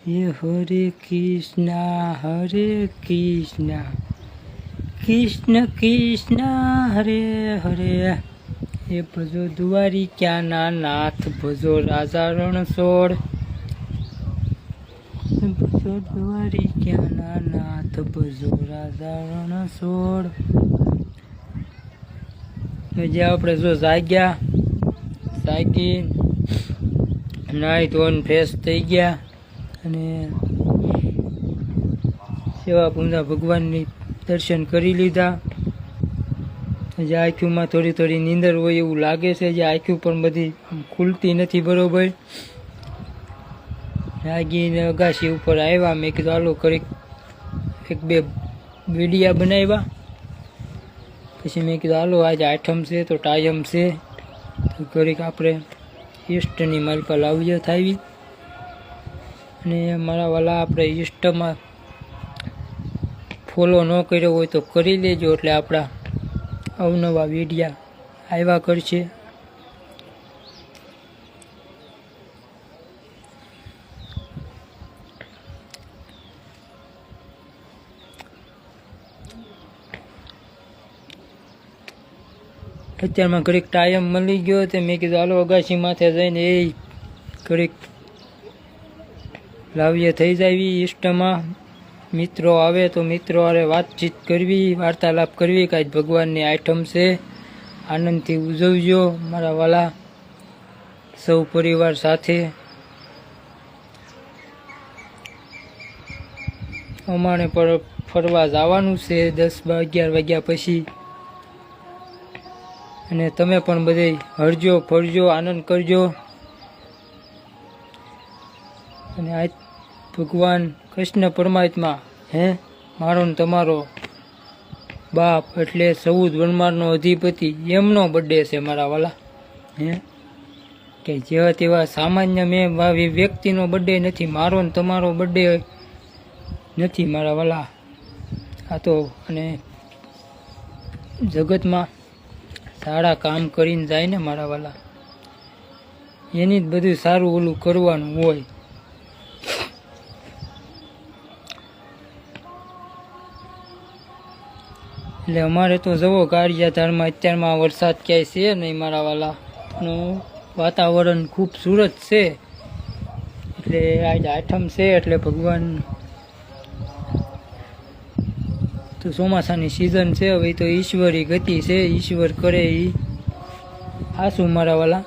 ये हरे कृष्णा कृष्ण कृष्ण हरे हरे। ये भजो दुआरी क्या नाथ भजो राजा रणछोड़। भजो दुआरी क्या नाथ भजो राजा रणछोड़। जे आपणे जो जाग्या जागी नाई धोઈને फ्रेश થઈ ગયા અને સેવા પૂજા ભગવાનની દર્શન કરી લીધા। જે આંખોમાં થોડી થોડી નીંદર હોય એવું લાગે છે, જે આંખો પણ બધી ખુલતી નથી બરોબર। જાગીને અગાસી ઉપર આવ્યા, મેં કીધું હાલો ઘડીક એક બે વિડીયા બનાવ્યા। પછી મેં કીધું હાલો આજે આઠમ છે તો ટાઈમ છે તો ઘડીક આપણે ઈષ્ટની માલિકા લાવીએ થાવી। અને મારા વાલા આપણે ઈષ્ટમાં ફોલો ન કર્યો હોય તો કરી લેજો, એટલે આપણા અવનવા વિડીયા આવ્યા કરશે। અત્યારમાં ઘડીક ટાઈમ મળી ગયો તો મેં કીધું હાલો અગાસી માથે જઈને એ ઘડીક લાવીએ થઈ જાવી। ઈષ્ટમાં મિત્રો આવે તો મિત્રો હારે વાતચીત કરવી, વાર્તાલાપ કરવી કે આજ ભગવાનની આઠમ છે, આનંદથી ઉજવજો મારા વાલા સૌ પરિવાર સાથે। અમારે પર ફરવા જવાનું છે 10-11 વાગ્યા પછી, અને તમે પણ બધે હરજો ફરજો આનંદ કરજો। અને આજ ભગવાન કૃષ્ણ પરમાત્મા મારો ને તમારો બાપ એટલે 14 વનમાળનો અધિપતિ એમનો બર્થડે છે મારા વાલા। કે જેવા તેવા સામાન્ય મેં વ્યક્તિનો બર્થડે નથી, મારો ને તમારો બર્થડે નથી મારા વાલા। આ તો અને જગતમાં સારા કામ કરીને જાય ને મારા વાલા, એની જ બધું સારું ઓલું કરવાનું હોય। એટલે અમારે તો જવો ગારિયાધારમાં અત્યારમાં વરસાદ ક્યાંય છે નહીં મારા વાલાનું વાતાવરણ ખૂબસૂરત છે। એટલે આજ આઠમ છે એટલે ભગવાન તો ચોમાસાની સિઝન છે, હવે તો ઈશ્વરી ગતિ છે, ઈશ્વર કરે એ આસું મારા વાલા।